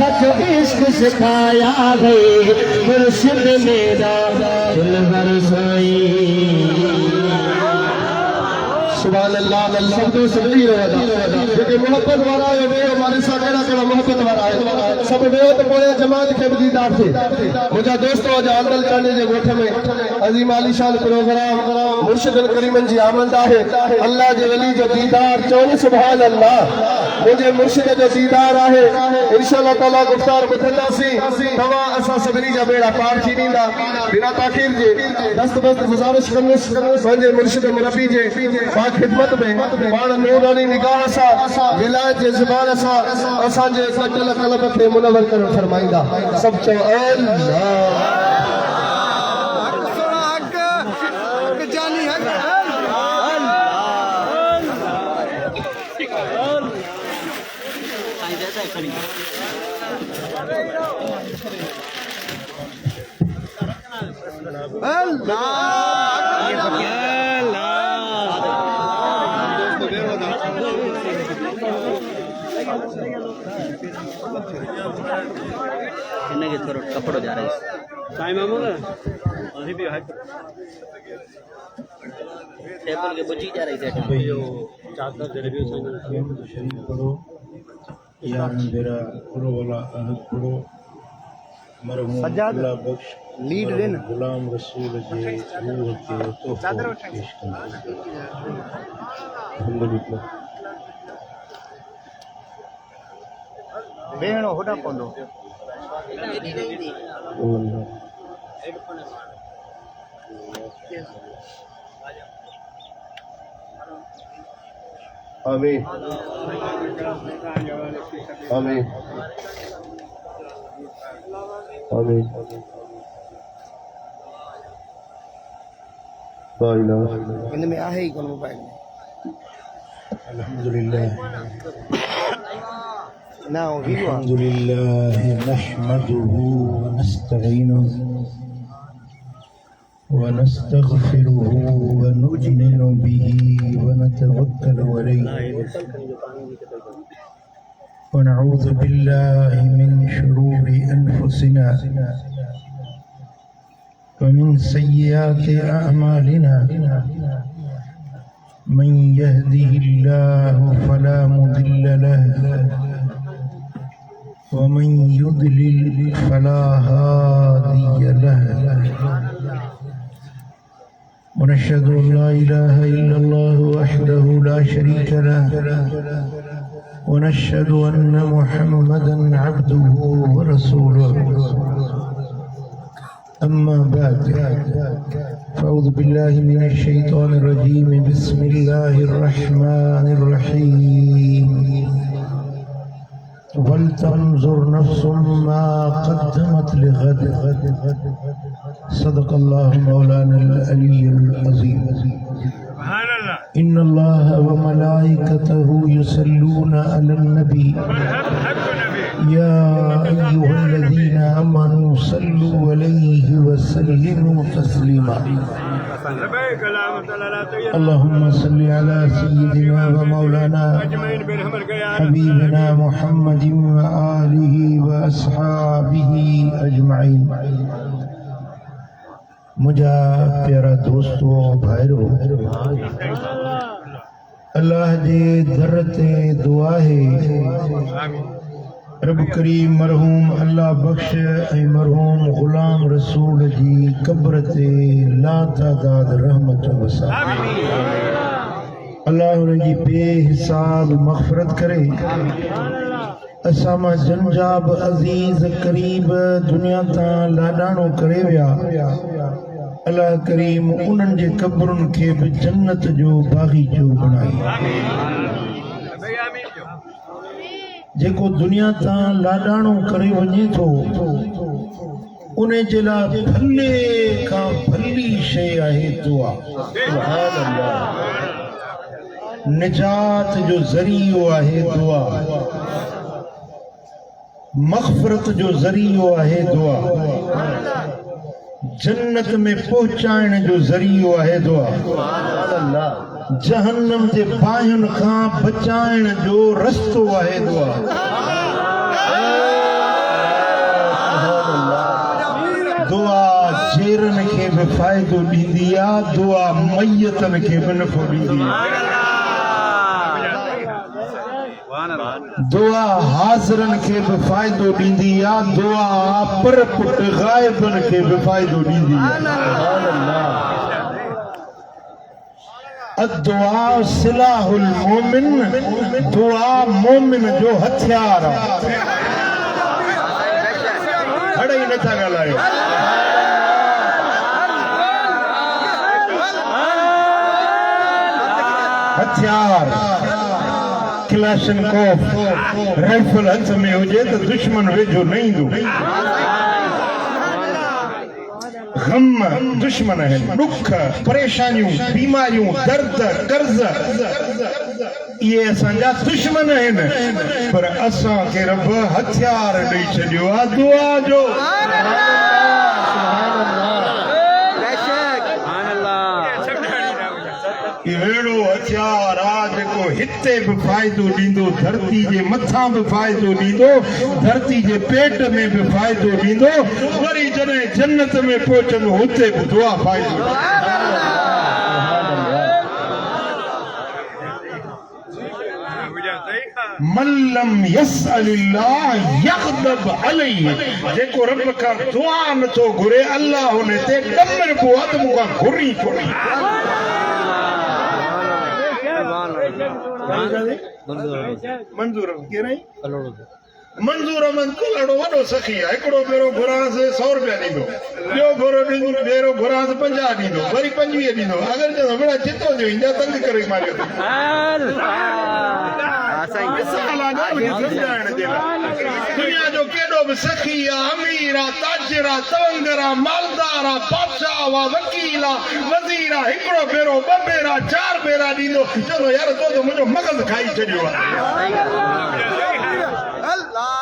हक इश्क सिखाया है मुर्शिद मेरा दिल भर सोई। सुभान अल्लाह। सब तो सही रहेगा जेके मोहब्बत वाला है वे हमारे साथ केड़ा मोहब्बत वाला है सब वे तो बोले जमात के दीदार थे। मुझा दोस्तों आज आंदल चाने जे गोठ में अजीम आलीशान प्रोग्राम मुर्शिद करीमन जी आमद है। अल्लाह जे वली जो दीदार चोनी सुभान अल्लाह। मुझे मुर्शिद जो दीदार है इंशाअल्लाह ताला गुफ्तार बुधंदासी तवा असा सगरी जा बेड़ा पार थी नींदा बिना ताखीर जे दस्त बस्त गुजारिश करनुस पंजे मुर्शिद मुरब्बी जे खिदमत में पाण नूरानी निगाह सा विलायत जे ज़बान सा असा जे कटल कलब के मुनव्वर कर फरमाइंदा सब चो अल्लाह कपड़ो जा रहा है साईं मामूद अभी भी है टेबल के बुझी जा रही है चादर दे रही है शरीफ पढ़ो या मेरा पढ़ो वाला अहद पढ़ो मरहूम अल्लाह बख्श लीड देना गुलाम रसूल जे रूह के तोहफा पेश करना अल्हम्दुलिल्लाह भेणो होड़ा पवंदो आमीन आमीन आमीन इन में आहे ही कोन मोबाइल में अल्हम्दुलिल्लाह ना वीडियो अल्हम्दुलिल्लाह नहमदुहु व नस्तईनुहु व नस्तगफिरुहु व नु'मिनु बिही व नतवक्कलु अलैहि व नऊज़ु बिल्लाहि मिन शुरूरि अनफुसिना व मिन सय्यिआति अअमालिना मन यहदिहिल्लाहु फला मुदिल्ल लहु वमन युद्लिल फला हादिय लहु वनशहदु अल्ला इलाहा इल्लल्लाहु वहदहु ला शरीका लहु वनशहदु अन्ना मुहम्मदन अब्दुहु व रसूलुहु अम्मा बाद फ़अऊज़ु बिल्लाहि मिनश शैतानिर रजीम बिस्मिल्लाहिर रहमानिर रहीम वलतंजुर नफ्सुम मा क़द्दमत लिग़द सदक़ल्लाहु मौलानल अलीयुल अज़ीम इन्नल्लाह व मलाइकतहु युसल्लूना अलन नबी या अय्युहल्लज़ीना आमनू सल्लू अलैहि व सल्लिमू तस्लीमा अल्लाहुम्मा सल्लि अला सय्यिदिना व मौलाना हबीबना मुहम्मदिन व आलिहि व अस्हाबिहि अजमईन। मुझा प्यारा दोस्तों भाइरों अल्लाह जे दर ते दुआ है रब करीम मरहूम अल्लाह बख्श ऐं मरहूम गुलाम रसूल जी कब्र ते लातादाद रहमत वसा अल्लाह उनकी बेहिसाब मग़फ़िरत करे। असां मां जंजाब अज़ीज़ करीब दुनिया तां लाडाणो करे विया अल्लाह करीम उन्हनि जे कब्रुनि खे बि जन्नत जो बाग़ीचो बणाई। जेको दुनिया तां लाडाणो करे वञे थो उन जे लाइ भले खां भली शइ आहे दुआ। सुभान अल्लाह। निजात जो ज़रियो आहे दुआ, मग़फ़िरत जो ज़रियो आहे दुआ, जन्नत में पहुंचाइण जो ज़रियो आहे दुआ, जहन्नम जे बाहियुनि खां बचाइण जो रस्तो आहे दुआ। फ़ाइदो ॾींदी आहे, दुआ मयतनि खे बि नफ़ो ॾींदी आहे। दुआ हाज़िरनि खे बि फ़ाइदो ॾींदी आहे, दुआ पर पुट ग़ाइबनि खे बि फ़ाइदो ॾींदी आहे। दुआ सिलाहुल मोमिन, दुआ मोमिन जो हथियार आहे। अड़े ही नथा ॻाल्हायो। हथियार क्लाशनकोफ राइफल हथ में हुजे तो दुश्मन वेझो न ईंदो। गम दुश्मन आहिनि, दुख परेशानियूं बीमारियूं दर्द कर्ज इहे असांजा दुश्मन आहिनि, पर असांखे रब हथियार ॾेई छॾियो आहे दुआ जो। अहिड़ो हथियार आहे जेको हिते बि फ़ाइदो ॾींदो, धरती जे मथां बि फ़ाइदो ॾींदो, धरती जे पेट में बि फ़ाइदो ॾींदो, वरी जॾहिं जन्नत में पहुचंदो हुते बि दुआ फ़ाइदो ॾींदो। मल्लम यसअलिल्लाह यग़्दब अलैहि, जेको रब खां दुआ नथो घुरे अल्लाह हुन ते ॾमर पोइ आहे त मूंखां घुरी थोरी। मंज़ूर मंज़ूर अहमद कुलड़ो वॾो सखी आहे। हिकिड़ो भेरो घुरांस 100 रुपया ॾींदो, ॿियो भेरो घुरांस 50 ॾींदो, वरी 25 ॾींदो। अगरि चवंदो बेटा चितो जो ईंदा तंग करे मारियो दुनिया जो केॾो बि सखी आहे, अमीर आहे, ताजिर आहे, तवंगर आहे, मालदार आहे, बादशाह आहे, वकील आहे, वज़ीर आहे, हिकिड़ो भेरो 2 भेरा 4 भेरा ॾींदो, चवंदो यार तो मुंहिंजो मग़ज़ खाई छॾियो आहे।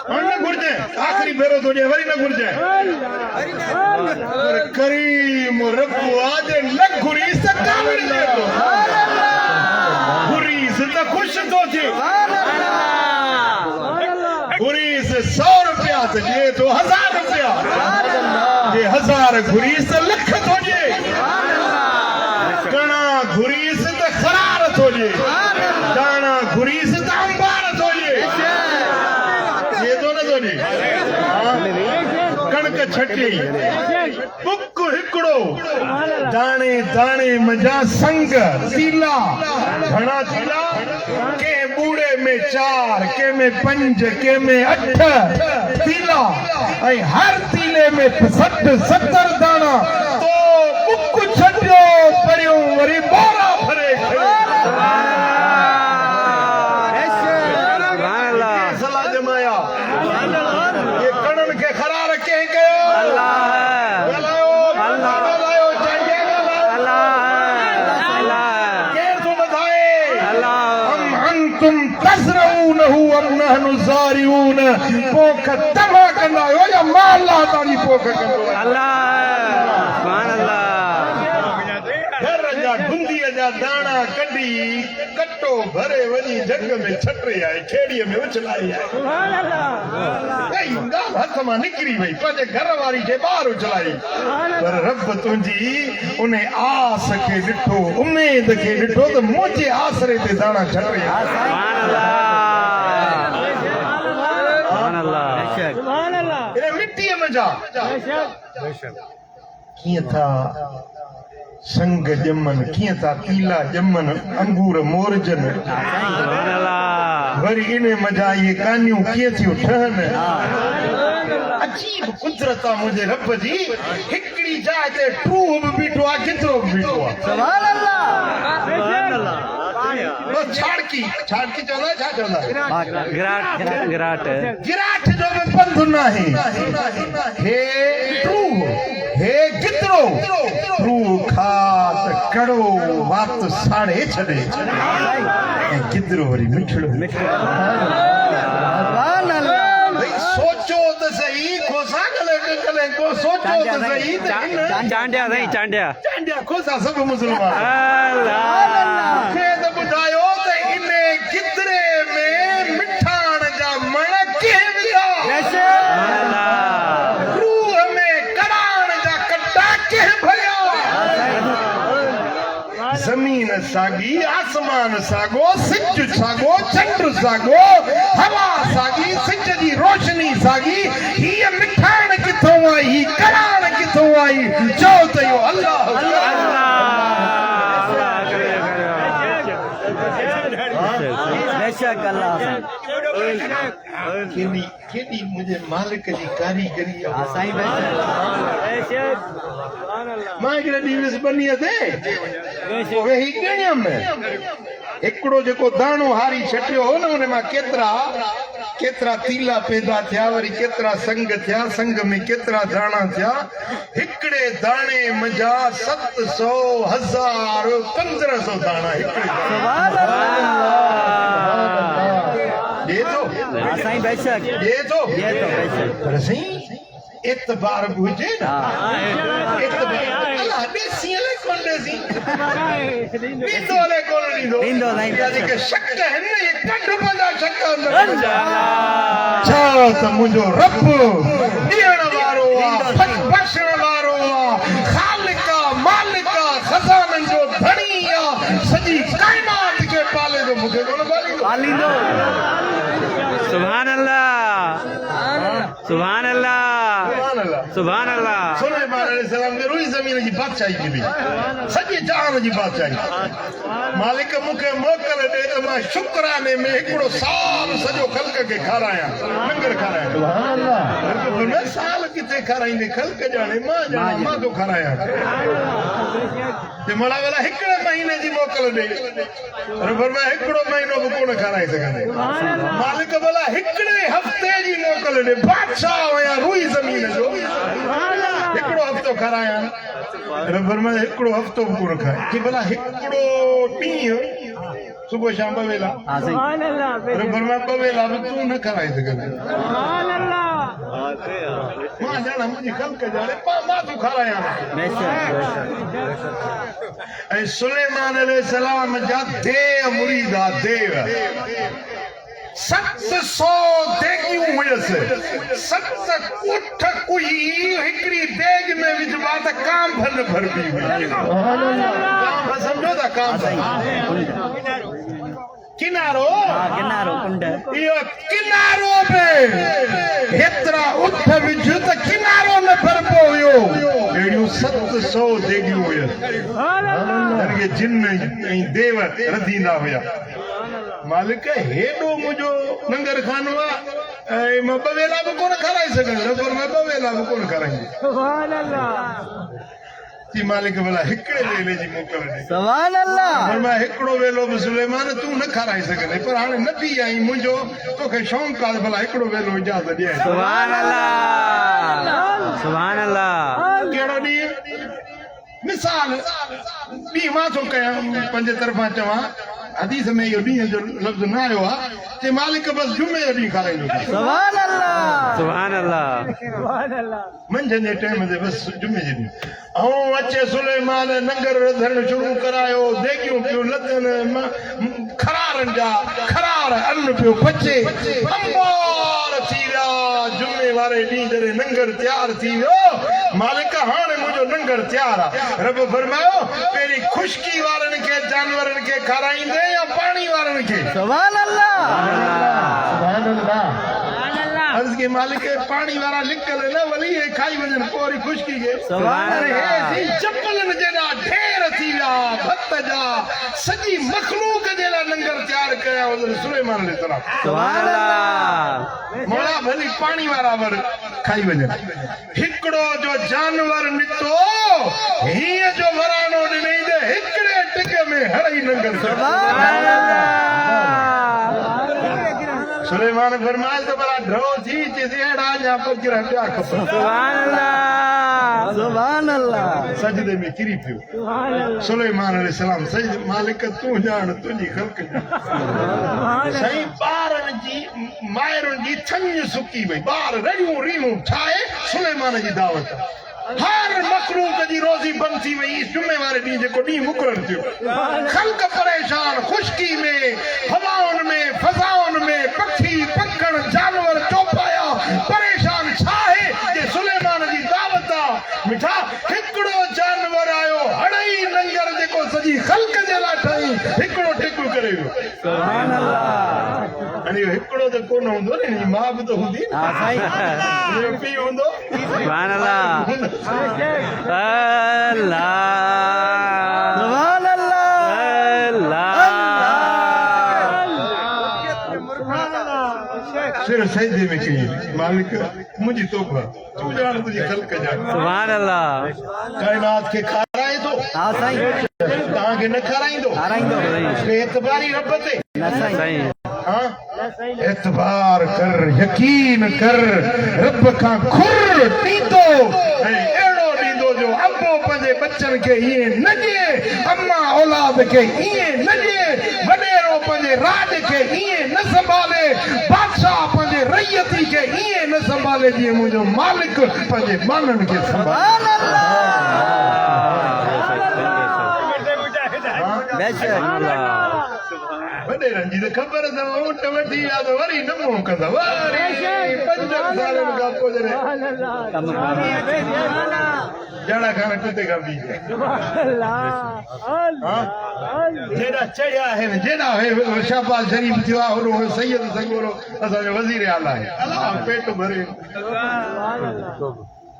न घुरिजे आख़िरी भेरो थो ॾिए, वरी न घुरिजे। करीम रब आज न घुरीस त कावड़ ॾे थो, घुरीस त ख़ुशि थो थिए। घुरीस 100 रुपया त ॾिए थो 1000 रुपया, जे 1000 घुरीस त लख थो ॾिए। कणा घुरीस त ख़रार थो ॾिए, दाणा घुरीस त अंबार थो ॾिए। कणक छटी बुक हिकिड़ो दाणे दाणे मजा संग तीला, घणा तीला के बूढ़े में 4, के में 5, के में 8 तीला, ऐं हर तीले में 60-70 दाणा। तो बुक छटियो परियों वरी बोरा भरे सलाह जमाया। ये कणन के खरार के कयो तुम तज़रऊनहु अम नहनु ज़ारिऊन, पोख तमा कंदा आहियो या मां अल्लाह ताली पोख कंदो। अल्लाह सुभान अल्लाह। घर जा गुंदीअ जा दाणा कढी कटो भरे वञी जग में छटे आहे, खेड़ीअ में उछलाई आहे। सुभान अल्लाह। ॻाल्हि हथ मां निकिरी वई, पंहिंजे घर वारी खे ॿाहिरि उछलाई, पर रब तुंहिंजी उन आस खे ॾिठो, उमेद खे ॾिठो त मुंहिंजे आसरे ते दाणा छटे। मिटीअ में जा कीअं था संग ॼमन, कीअं था तीला ॼमन, अंगूर मोरजन, वरी इन मज़ा इहे कानियूं कीअं थियूं ठहनि। अजीब कुदरत आहे मुंहिंजे रब जी। हिकिड़ी जाइ ते टूह बि बीठो आहे, केतिरो बि बीठो आहे। सुभान अल्लाह। छाड़की छाड़की चवंदा, छा चवंदा? गिराट जो बि पंध न आहे। हे टूह, हे गिदरो, टूह खा त कड़ो वात साड़े छॾे, ऐं गिदरो वरी मिठड़ो। सोचो त सही, खोसा कले को सोचो त सही। चांडिया सही, चांडिया खोसा सब मुसलमान। मूंखे त ॿुधायो त इन गिदरे में मिठाण जा मण कंहिं विया, रूह में कड़ाण जा कटा कंहिं भरिया। सागी आसमान सागो सिज सागो चंड सागो हवा सागी सिज जी रोशनी सागी हीअ मिठाण किथों आई ही कराण किथों आई चओ त इहो अल्लाह बेशक अल्लाह केॾी केॾी मुंहिंजे मालिक जी कारीगरी आहे साईं बेशक मां हिकिड़े ॾींहुं वियुसि बनीअ ते पोइ वेही ॻणियमि हिकिड़ो जेको दाणो हारी छटियो हो न उन मां केतिरा तीला पैदा थिया वरी केतिरा संग थिया संग में केतिरा दाणा थिया हिकिड़े दाणे मुंहिंजा 700 1000 1500 दाणा हिकिड़े ॾे थो साईं बेशक ॾे थो ये तो बेशक पर साईं एतबार बि हुजे न अल्लाह ॾेसी अलाए कोन ॾेसी ॾींदो अलाए कोन ॾींदो ॾींदो साईं इहा जेके शक आहिनि न इहे कढ पंहिंजा शक छा त मुंहिंजो रब ॾियण वारो आहे बख़्शण वारो आहे ख़ालिक आहे मालिक आहे खज़ाननि जो धणी आहे सॼी काइनात खे पाले थो मूंखे कोन पालींदो सुभान अल्लाह सुभान अल्लाह सुभान अल्लाह सुलेमान अलैहिस्सलाम खे रुई ज़मीन जी बादशाही मिली सॼे जहान जी बादशाही मालिक मूंखे मोकल ॾे त मां शुक्राने में हिकिड़ो साल सॼो ख़ल्क़ खे खारायां लंगर खारायां फरमाया साल किथे खाराईंदे ख़ल्क़ ॼाणे मां थो खारायां ते मला वेला हिकिड़े महीने जी मोकल ॾे फरमाया हिकिड़ो महीनो बि कोन खाराए सघंदे मालिक भला हिकिड़े हफ़्ते जी मोकल ॾे बादशाह हुया रुई ज़मीन जो हिकिड़ो हफ़्तो खारायां फरमाया हिकिड़ो हफ़्तो बि कोन खाए कि भला हिकिड़ो ॾींहुं सुबुह शाम 2 वेला फरमाया 2 वेला बि तूं न खाराए सघंदे मां ॼाणा मुंहिंजी ख़ल्क़ ॼाणे मां तूं खारायां ऐं सुलेमान अलैहिस्सलाम जा देव मुरीद आहे देव 700 देगियूं हुयसि 7 उठ कुई हिकिड़ी देग में विझबा त कांभ न भरबी हुई कांभ सम्झो था कांभ किनारो कुंड इहो किनारो में हेतिरा उठ विझ त किनारो न भरबो हुयो अहिड़ियूं 700 देगियूं हुयसि जिन ऐं देव रधींदा हुया मालिक हेॾो मुंहिंजो लंगर खानो आहे ऐं मां 2 वेला बि कोन खाराए सघंदुसि पर मां 2 वेला बि कोन खाराईंदुसि जी मालिक भला हिकिड़े वेले जी मोकल ॾे सुभान अल्लाह पर मां हिकिड़ो वेलो बि सुलेमान तूं न खाराए सघंदे पर हाणे न थी आई मुंहिंजो तोखे शौक़ु आहे भला हिकिड़ो वेलो इजाज़त ॾियां सुभान अल्लाह सुभान अल्लाह कहिड़ो ॾींहुं मिसाल ॾींहुं मां थो कयां पंहिंजे तरफ़ां चवां हदीस में इहो ॾींहं जो लफ़्ज़ न आयो आहे कि मालिक बसि जुमे जो ॾींहुं खाराईंदो सुभान अल्लाह सुभान अल्लाह मंझंदि जे टाइम ते बसि जुमे जे ॾींहुं ऐं अचे सुलेमान लंगर रधणु शुरू करायो देगियूं पियूं लथनि खरारनि जा खरार अन्न पियो पचे अंबार थी विया जुमे वारे ॾींहुं जॾहिं लंगर तयारु थी वियो मालिक हाणे मुंहिंजो लंगर तयारु आहे रब फरमायो पहिरीं खुशकी वारनि खे जानवरनि खे खाराईंदे या पाणी वारनि खे सुभान अल्लाह अर्ज़ के मालिक पाणी वारा लिकल न वली खाई वञनि पोइ वरी खुशकी खे चपलनि जेॾा ढेर थी विया भत जा सॼी मखलूक जे लाइ लंगर तयारु कया सुलेमान अलैहिस्सलाम मोड़ा भली पाणी वारा वर खाई वञनि हिकिड़ो जो जानवर निकितो हीअं जो वरानो ॾिनई त हिकिड़े टिक में हड़ई लंगर सुलेमान फरमाया तो बड़ा ड्रो थी अहिड़ा अञा पकिरा पिया खपनि सुभान अल्लाह सजदे में किरी पियो सुलेमान अलैहिस्सलाम सजदे मालिक तूं ॼाण तुंहिंजी ख़ल्क़ साईं ॿारनि जी माइरुनि जी थञ सुकी वई ॿार रड़ियूं रीणूं ठाहे सुलेमान जी दावत हर मखलूक जी रोज़ी बंद थी वई जुमे वारे ॾींहुं जेको ॾींहुं मुक़ररु थियो ख़ल्क़ परेशान खुशकी में हवाउनि में फज़ाउनि में पखी पखण जानवर चौपाया परेशान छा आहे जे सुलेमान जी दावत आहे मिठा हिकिड़ो जानवर आयो हड़ई लंगर जेको सॼी ख़ल्क़ जे लाइ ठही कोन हूंदो न हिनजी माउ बि त हूंदी हा साईं हिनजो पीउ हूंदो सुभान अल्लाह अल्लाह सुभान सिर सजदे में कई मालिक मुंहिंजी तोबा तूं ॼाण तुंहिंजी ख़ल्क़ ॼाण सुभान अल्लाह काइनात खे खाराए थो हा साईं तव्हांखे न खाराईंदो एतबारी रब ते न साईं हाँ एतबार कर यकीन कर रब खां खुर ॾींदो ऐं अहिड़ो ॾींदो जो अबो पंहिंजे बच्चनि खे ईअं न ॾिए अम्मा औलाद खे ईअं न ॾिए वॾेरो पंहिंजे राज खे ईअं न संभाले बादशाह पंहिंजे रैयती खे ईअं न संभाले जीअं मुंहिंजो मालिक पंहिंजे माननि खे संभाले वॾेरनि जी त ख़बर अथव ऊंट वठी विया त वरी न मोह कंदा वरी 5 सालनि खां पोइ जड़ा खान कुत्ते खां बि जेड़ा चढ़िया आहिनि जेड़ा शहबाज शरीफ थियो आहे होॾो सैयद सॻोरो असांजो वज़ीर आला आहे अलाह पेट भरे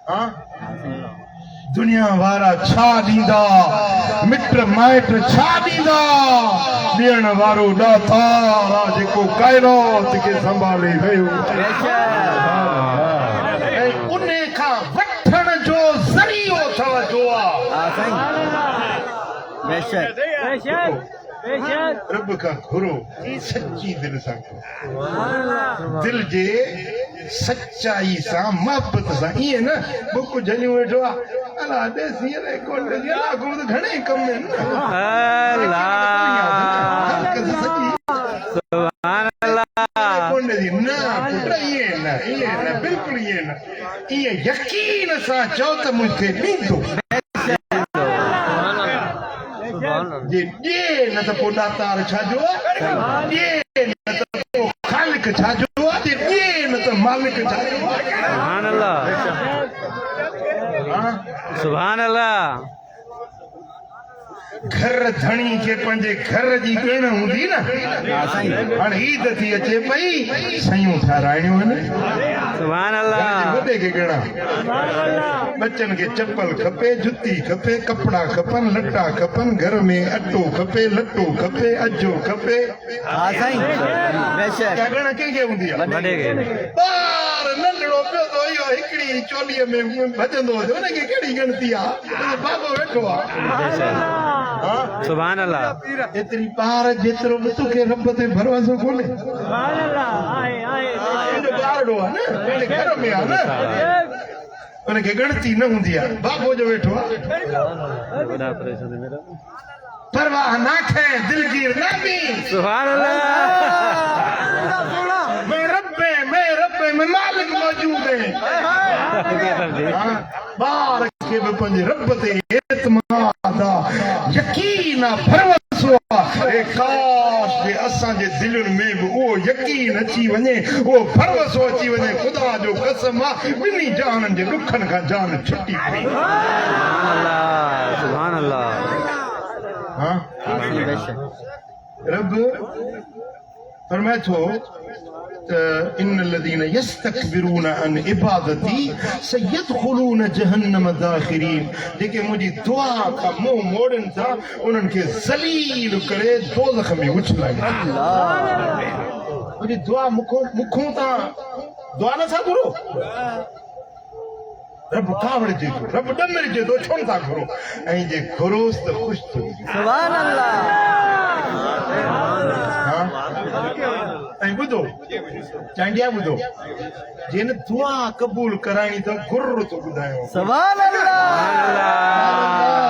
हाँ दुनिया वारा छा ॾींदा मिट माइट छा ॾींदा ॾियण वारो ॾातार आहे जेको काइनात खे संभाले वियो ऐं उन खां वठण जो ज़रियो तवजो आहे रब खां घुरो सच्ची दिल सां दिल जे सच्चाई सां मोहबत सां ईअं न बुक झलियूं वेठो आहे अला देसी रे कोन अला को घणे कम आहिनि सुभान अल्लाह कोन दी न पुट ईअं न बिल्कुलु ईअं न ईअं यकीन सां चओ त मूंखे ॾींदो जे ॾे न त पोइ ॾातार छाजो आहे ॾे न त पोइ ख़ालिक छाजो आहे जे ॾे न त मालिक छाजो आहे सुभान अल्लाह सुभान अल्लाह घर धणी खे पंहिंजे घर जी ॻण हूंदी न हाणे ईद थी अचे पई सयूं ठाराइणियूं आहिनि सुभान अल्लाह वॾे खे ॻणा बच्चनि खे चप्पल खपे जुती खपे कपिड़ा खपनि लटा खपनि घर में अटो खपे लटो खपे अजो खपे ॻण कंहिंखे हूंदी आहे ॿार नंढड़ो पियो थो इहो हिकिड़ी चोलीअ में भॼंदो हुजे हुनखे कहिड़ी ॻणती आहे बाबो वेठो आहे सुभान अल्लाह एतिरी ॿार जेतिरो बि तोखे रब ते भरोसो कोन्हे ॿारड़ो आहे न पंहिंजे घर में आहे न हुनखे ॻणती न हूंदी आहे बाबो जो वेठो आहे परवाह न थे दिलगीर न बि सुभान अल्लाह मैं रब्बे में मालिक मौजूद है ॿार खे बि पंहिंजे रब ते एतमाद आहे यकीन आहे भरोसो आहे काश जे असांजे दिलनि में बि उहो यकीन अची वञे उहो भरोसो अची वञे ख़ुदा जो कसम आहे ॿिन्ही जाननि जे ॾुखनि खां जान छुटी पई सुभान अल्लाह हाँ रब फरमाए थो इन الذين يستكبرون عن عبادتي سيدخلون جهنم داخرين जेके मुंहिंजी दुआ खां मुंहुं मोड़नि था उन्हनि खे ज़लील करे दोज़ख में उछलाईंदा मुंहिंजी दुआ मुखों तां दुआ नथा घुरो रब कावड़जे थो रब ॾमरजे थो छो नथा घुरो ऐं जे घुरोस त ख़ुशि थो सुभान अल्लाह ऐं ॿुधो चांडिया ॿुधो जिन दुआ क़बूल कराइणी अथव गुर थो ॿुधायो सुभान अल्लाह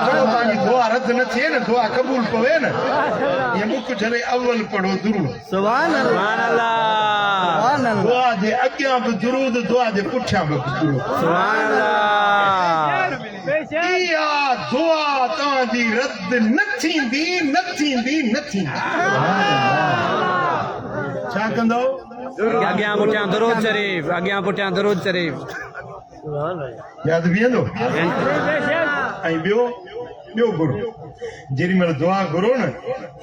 तव्हांजी दुआ रद्द न थिए न दुआ क़बूल पवे न ये मुख झले अव्वल पढ़ो दुरूद सुभान अल्लाह दुआ जे अॻियां बि दुरूद दुआ जे पुठियां बि दुरूद सुभान अल्लाह इहा दुआ तव्हांजी रद्द न थींदी न थींदी न थींदी छा कंदो अॻियां पुठियां दरूद शरीफ अॻियां पुठियां दरूद शरीफ यादि बीहंदो ऐं ॿियो घुरो जेॾी महिल दुआ घुरो न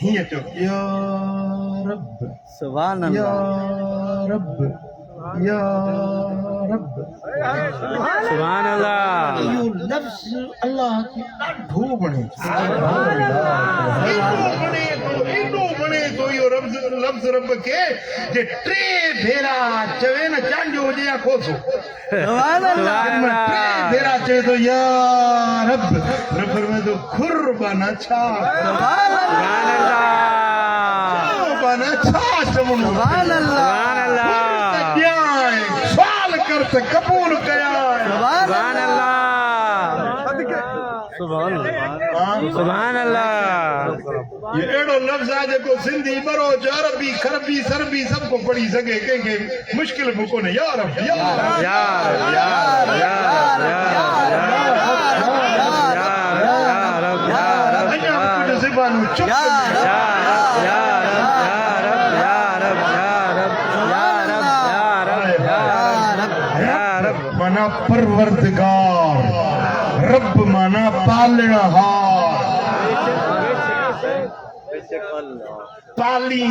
हीअं चओ या रब सुभान या अल्लाह रब या रब सुभान अल्लाह इहो लफ्ज़ अल्लाह खे ॾाढो वणे एॾो वणे थो इहो लफ़्ज़ रब खे जे टे भेरा चवे न चांडियो हुजे या खोसो सुभान अल्लाह टे भेरा चवे थो या रब रब में तो खुरबाना छा सुभान अल्लाह खुरबाना छा चवणो सुभान अल्लाह सवाल कर त कबूल कया सुभान अल्लाह सुभान अल्लाह ये अहिड़ो लफ़्ज़ आहे जेको सिंधी बरोच अरबी खरबी सरबी सभु को पढ़ी सघे कंहिंखे मुश्किल बि कोन्हे या रब या अञा कुझु ज़बानूं चुप माना परवरदिगार रब माना पालणहार पाली